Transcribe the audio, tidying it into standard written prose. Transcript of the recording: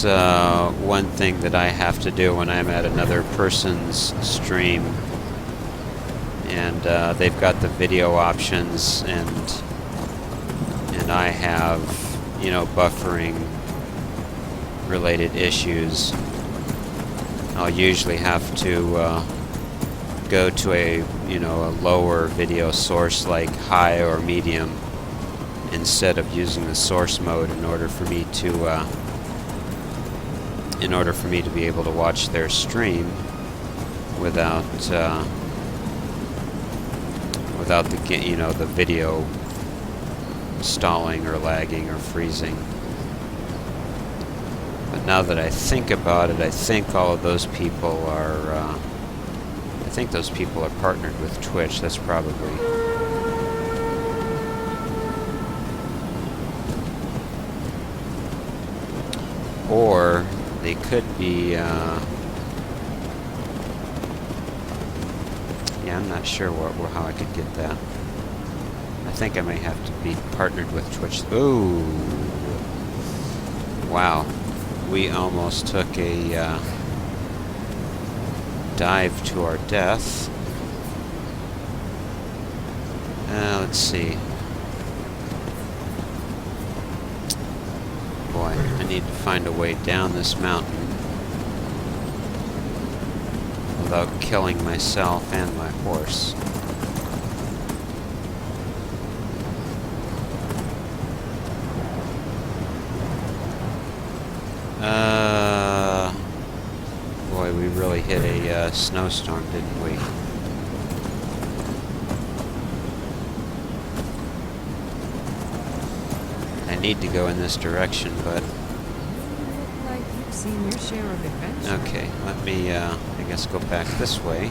That's one thing that I have to do when I'm at another person's stream, and they've got the video options, and I have, you know, buffering related issues. I'll usually have to go to a, you know, a lower video source like high or medium instead of using the source mode in order for me to be able to watch their stream without the, you know, the video stalling or lagging or freezing. But now that I think about it, I think all of those people are I think those people are partnered with Twitch. That's probably. Or they could be, yeah, I'm not sure how I could get that. I think I may have to be partnered with Twitch. Ooh. Wow. We almost took a dive to our death. Let's see. Boy, I need to find a way down this mountain without killing myself and my horse. Boy, we really hit a snowstorm, didn't we? I need to go in this direction, but... Like you've seen your share of adventure. Okay, let me, I guess go back this way.